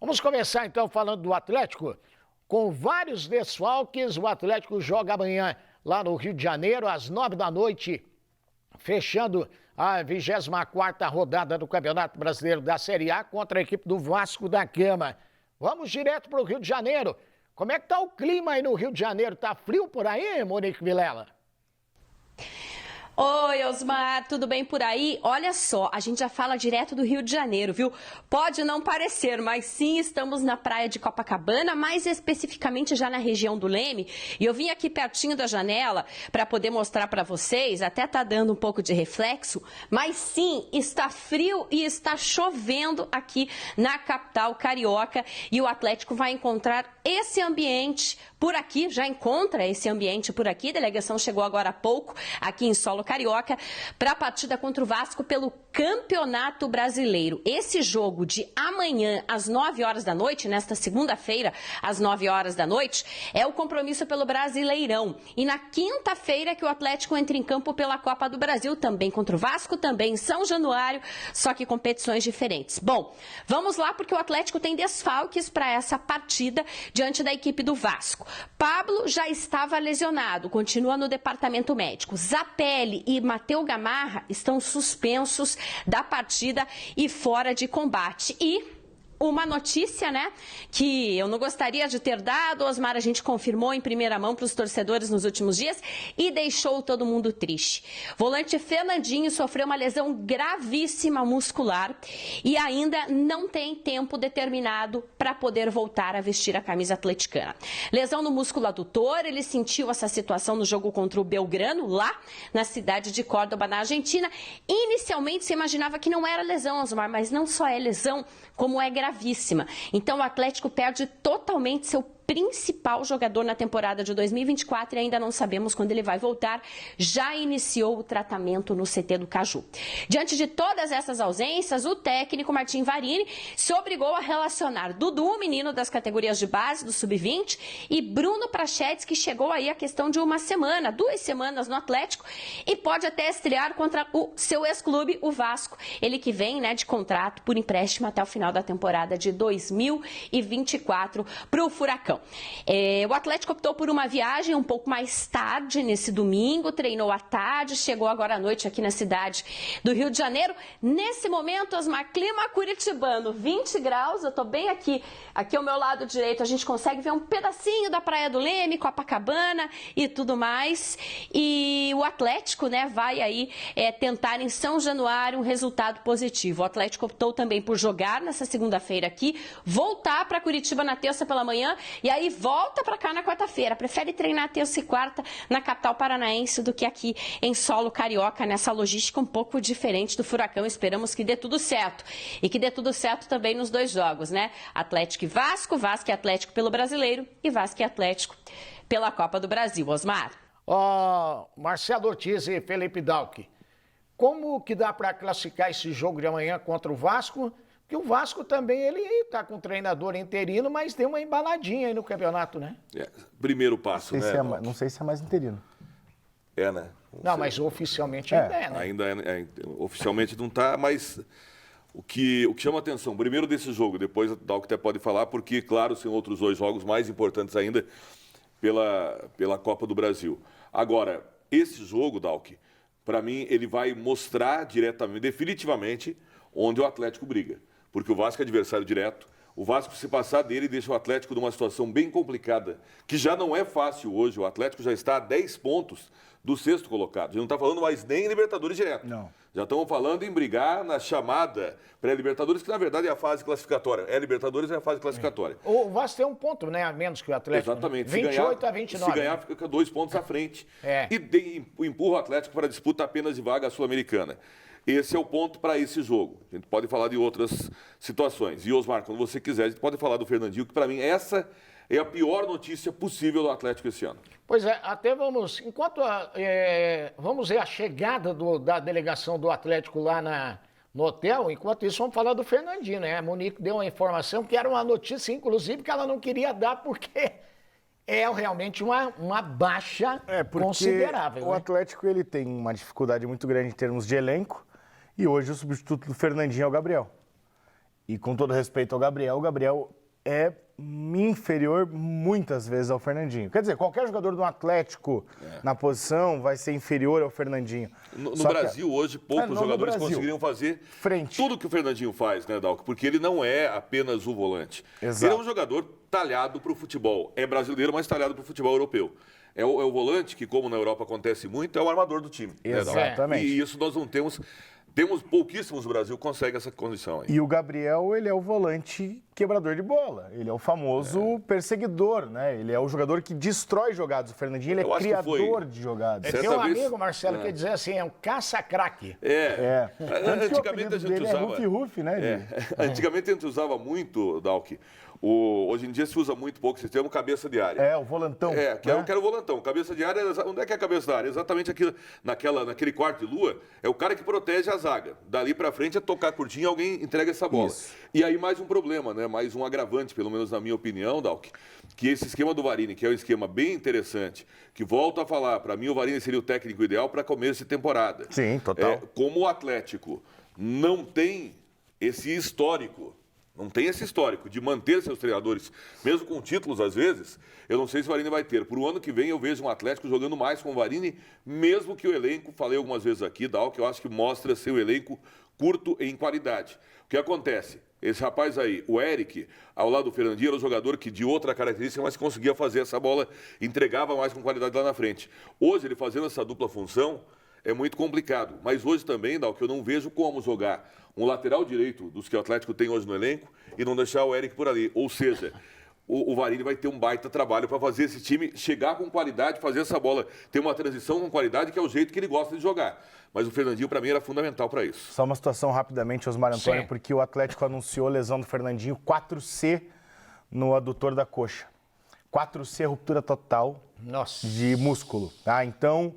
Vamos começar então falando do Atlético. Com vários desfalques, o Atlético joga amanhã lá no Rio de Janeiro, às 9 da noite, fechando a 24ª rodada do Campeonato Brasileiro da Série A contra a equipe do Vasco da Gama. Vamos direto para o Rio de Janeiro. Como é que tá o clima aí no Rio de Janeiro? Tá frio por aí, Monique Vilela? Oi, Osmar, tudo bem por aí? Olha só, a gente já fala direto do Rio de Janeiro, viu? Pode não parecer, mas sim, estamos na praia de Copacabana, mais especificamente já na região do Leme. E eu vim aqui pertinho da janela para poder mostrar para vocês, até tá dando um pouco de reflexo, mas sim, está frio e está chovendo aqui na capital carioca. E o Atlético vai encontrar esse ambiente por aqui, já encontra esse ambiente por aqui. A delegação chegou agora há pouco aqui em solo carioca para a partida contra o Vasco pelo Campeonato Brasileiro. Esse jogo de amanhã às 9 horas da noite, nesta segunda-feira às 9 horas da noite, é o compromisso pelo Brasileirão. E na quinta-feira que o Atlético entra em campo pela Copa do Brasil, também contra o Vasco, também em São Januário, só que competições diferentes. Bom, vamos lá porque o Atlético tem desfalques para essa partida diante da equipe do Vasco. Pablo já estava lesionado, continua no departamento médico. Zapelli e Matheus Gamarra estão suspensos da partida e fora de combate. E uma notícia, né, que eu não gostaria de ter dado, Osmar, a gente confirmou em primeira mão para os torcedores nos últimos dias e deixou todo mundo triste. Volante Fernandinho sofreu uma lesão gravíssima muscular e ainda não tem tempo determinado para poder voltar a vestir a camisa atleticana. Lesão no músculo adutor, ele sentiu essa situação no jogo contra o Belgrano, lá na cidade de Córdoba, na Argentina. Inicialmente se imaginava que não era lesão, Osmar, mas não só é lesão, como é gravíssima. Então o Atlético perde totalmente seu principal jogador na temporada de 2024 e ainda não sabemos quando ele vai voltar. Já iniciou o tratamento no CT do Caju. Diante de todas essas ausências, o técnico Martim Varini se obrigou a relacionar Dudu, menino das categorias de base do Sub-20, e Bruno Prachetes, que chegou aí a questão de 2 semanas no Atlético e pode até estrear contra o seu ex-clube, o Vasco. Ele que vem, né, de contrato por empréstimo até o final da temporada de 2024 para o Furacão. O Atlético optou por uma viagem um pouco mais tarde nesse domingo, treinou à tarde, chegou agora à noite aqui na cidade do Rio de Janeiro. Nesse momento, Osmar, clima curitibano, 20 graus, eu estou bem aqui ao meu lado direito, a gente consegue ver um pedacinho da Praia do Leme, Copacabana e tudo mais. E o Atlético, né, vai aí tentar em São Januário um resultado positivo. O Atlético optou também por jogar nessa segunda-feira aqui, voltar para Curitiba na terça pela manhã e aí volta para cá na quarta-feira. Prefere treinar terça e quarta na capital paranaense do que aqui em solo carioca, nessa logística um pouco diferente do Furacão. Esperamos que dê tudo certo. E que dê tudo certo também nos dois jogos, né? Atlético e Vasco, Vasco e Atlético pelo Brasileiro e Vasco e Atlético pela Copa do Brasil. Osmar. Marcelo Ortiz e Felipe Dalck, como que dá para classificar esse jogo de amanhã contra o Vasco? Porque o Vasco também, ele está com um treinador interino, mas tem uma embaladinha aí no campeonato, né? Primeiro passo, né? Não sei se é mais interino. Né? Não, mas oficialmente ainda é, né? Ainda oficialmente não está, mas o que chama atenção, primeiro desse jogo, depois o Dalck até pode falar, porque, claro, são outros dois jogos mais importantes ainda pela Copa do Brasil. Agora, esse jogo, Dalck, para mim, ele vai mostrar diretamente, definitivamente, onde o Atlético briga. Porque o Vasco é adversário direto. O Vasco, se passar dele, deixa o Atlético numa situação bem complicada, que já não é fácil hoje. O Atlético já está a 10 pontos do sexto colocado. Já não está falando mais nem em Libertadores direto. Não. Já estamos falando em brigar na chamada pré-Libertadores, que na verdade é a fase classificatória. Libertadores é a fase classificatória. O Vasco tem um ponto, né, a menos que o Atlético. Exatamente. 28 a 29. Se ganhar, fica 2 pontos à frente. E empurra o Atlético para a disputa apenas de vaga sul-americana. Esse é o ponto para esse jogo. A gente pode falar de outras situações. E, Osmar, quando você quiser, a gente pode falar do Fernandinho, que para mim essa é a pior notícia possível do Atlético esse ano. Pois é, até vamos ver a chegada da delegação do Atlético lá no hotel. Enquanto isso, vamos falar do Fernandinho, né? A Monique deu uma informação que era uma notícia, inclusive, que ela não queria dar porque é realmente uma baixa considerável. O Atlético ele tem uma dificuldade muito grande em termos de elenco e hoje o substituto do Fernandinho é o Gabriel. E com todo respeito ao Gabriel, é inferior muitas vezes ao Fernandinho. Quer dizer, qualquer jogador do Atlético na posição vai ser inferior ao Fernandinho. No Brasil, hoje, poucos jogadores conseguiriam fazer tudo que o Fernandinho faz, né, Dalco? Porque ele não é apenas o volante. Exato. Ele é um jogador talhado para o futebol. É brasileiro, mas talhado para o futebol europeu. É o volante que, como na Europa acontece muito, é o armador do time. Exatamente. Né, e isso nós não temos... Temos pouquíssimos no Brasil que conseguem essa condição aí. E o Gabriel, ele é o volante quebrador de bola. Ele é o famoso perseguidor, né? Ele é o jogador que destrói jogadas. O Fernandinho, ele é criador de jogadas. Tem um amigo, Marcelo, que dizer assim, é um caça-craque. Antigamente a gente usava... Rufi-Rufi, né? Antigamente a gente usava muito, Dalk. Hoje em dia se usa muito pouco esse termo, cabeça de área. O volantão. Eu quero o volantão. Cabeça de área, onde é que é a cabeça da área? Exatamente aqui, naquele quarto de lua, é o cara que protege a zaga. Dali pra frente é tocar curtinho e alguém entrega essa bola. Isso. E aí mais um problema, né? Mais um agravante, pelo menos na minha opinião, Dalk, que esse esquema do Varini, que é um esquema bem interessante, que volto a falar, para mim o Varini seria o técnico ideal para começo de temporada. Sim, total. Como o Atlético não tem esse histórico, de manter seus treinadores, mesmo com títulos às vezes, eu não sei se o Varini vai ter. Por o ano que vem eu vejo um Atlético jogando mais com o Varini, mesmo que o elenco, falei algumas vezes aqui, Dal, que eu acho que mostra ser um elenco curto em qualidade. O que acontece? Esse rapaz aí, o Eric, ao lado do Fernandinho, era um jogador que de outra característica, mas conseguia fazer essa bola, entregava mais com qualidade lá na frente. Hoje, ele fazendo essa dupla função, é muito complicado. Mas hoje também, Dal, que eu não vejo como jogar um lateral direito dos que o Atlético tem hoje no elenco e não deixar o Eric por ali. Ou seja, o Varini vai ter um baita trabalho para fazer esse time chegar com qualidade, fazer essa bola, ter uma transição com qualidade, que é o jeito que ele gosta de jogar. Mas o Fernandinho, para mim, era fundamental para isso. Só uma situação rapidamente, Osmar Antônio, porque o Atlético anunciou a lesão do Fernandinho, 4C no adutor da coxa. 4C, ruptura total de músculo. Tá? Então...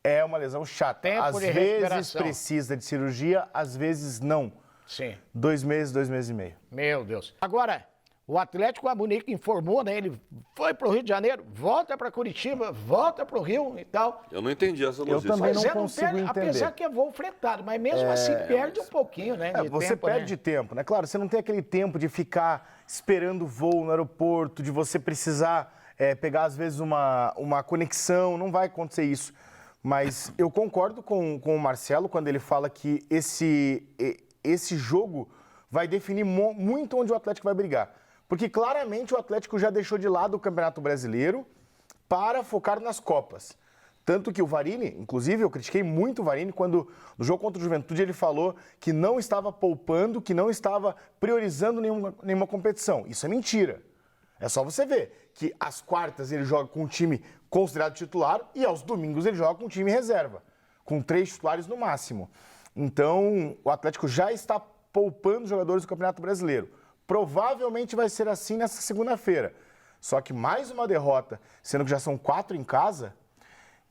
é uma lesão chata. Às vezes precisa de cirurgia, às vezes não. Sim. 2 meses, 2 meses e meio. Meu Deus. Agora, o Atlético Amunique informou, né? Ele foi pro Rio de Janeiro, volta para Curitiba, volta pro Rio e tal. Eu não entendi essa logística. Eu também não consigo entender. Apesar que é voo fretado, mas mesmo assim perde um pouquinho, né? Você perde tempo, né? Claro, você não tem aquele tempo de ficar esperando voo no aeroporto, de você precisar pegar, às vezes, uma conexão. Não vai acontecer isso. Mas eu concordo com o Marcelo quando ele fala que esse jogo vai definir muito onde o Atlético vai brigar. Porque claramente o Atlético já deixou de lado o Campeonato Brasileiro para focar nas Copas. Tanto que o Varini, inclusive eu critiquei muito o Varini quando no jogo contra o Juventude ele falou que não estava poupando, que não estava priorizando nenhuma competição. Isso é mentira. É só você ver que às quartas ele joga com um time considerado titular e aos domingos ele joga com um time reserva, com 3 titulares no máximo. Então, o Atlético já está poupando jogadores do Campeonato Brasileiro. Provavelmente vai ser assim nessa segunda-feira. Só que mais uma derrota, sendo que já são 4 em casa,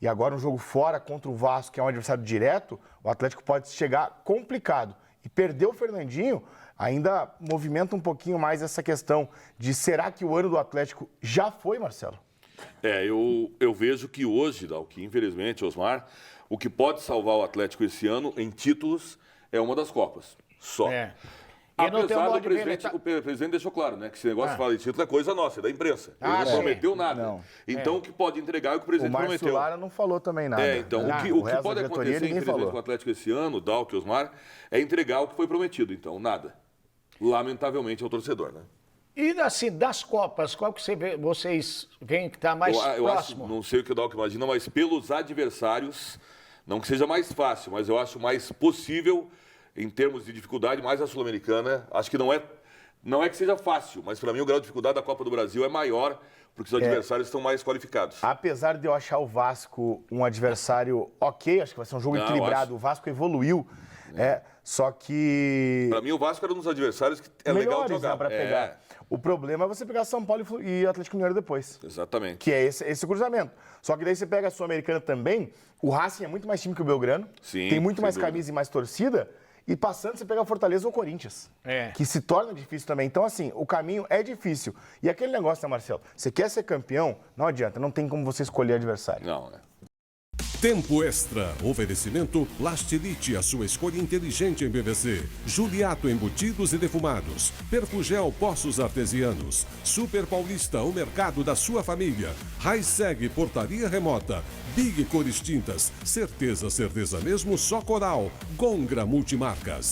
e agora um jogo fora contra o Vasco, que é um adversário direto, o Atlético pode chegar complicado. E perder o Fernandinho ainda movimenta um pouquinho mais essa questão de será que o ano do Atlético já foi, Marcelo? Eu vejo que hoje, que infelizmente, Osmar, o que pode salvar o Atlético esse ano em títulos é uma das Copas. Só. Apesar do presidente, o presidente deixou claro, né? Que esse negócio de falar de título é coisa nossa, é da imprensa. Ele não prometeu nada. Não. Então, o que pode entregar é o que o presidente prometeu. O Márcio Lara não falou também nada. Então, o que pode acontecer, infelizmente, com o Atlético esse ano, Dalk e Osmar, é entregar o que foi prometido. Então, nada. Lamentavelmente, é o torcedor, né? E, assim, das Copas, qual que vocês veem que está mais próximo? Acho, não sei o que o Dalk imagina, mas pelos adversários, não que seja mais fácil, mas eu acho mais possível, em termos de dificuldade, mais a Sul-Americana. Acho que não é que seja fácil, mas para mim o grau de dificuldade da Copa do Brasil é maior, porque os adversários estão mais qualificados. Apesar de eu achar o Vasco um adversário ok, acho que vai ser um jogo equilibrado, o Vasco evoluiu, só que... Para mim o Vasco era um dos adversários que é legal de jogar. Pra pegar. O problema é você pegar São Paulo e Atlético Mineiro depois. Exatamente. Que é esse cruzamento. Só que daí você pega a Sul-Americana também, o Racing é muito mais time que o Belgrano, tem muito mais camisa e mais torcida, e passando você pega o Fortaleza ou o Corinthians, que se torna difícil também. Então, assim, o caminho é difícil. E aquele negócio, né, Marcelo? Você quer ser campeão, não adianta, não tem como você escolher adversário. Não, né? Tempo Extra. Oferecimento Lastilite, a sua escolha inteligente em PVC. Juliato Embutidos e Defumados. Perfugel Poços Artesianos. Super Paulista, o mercado da sua família. Raiseg Portaria Remota. Big Cores Tintas. Certeza, certeza mesmo, só Coral. Gongra Multimarcas.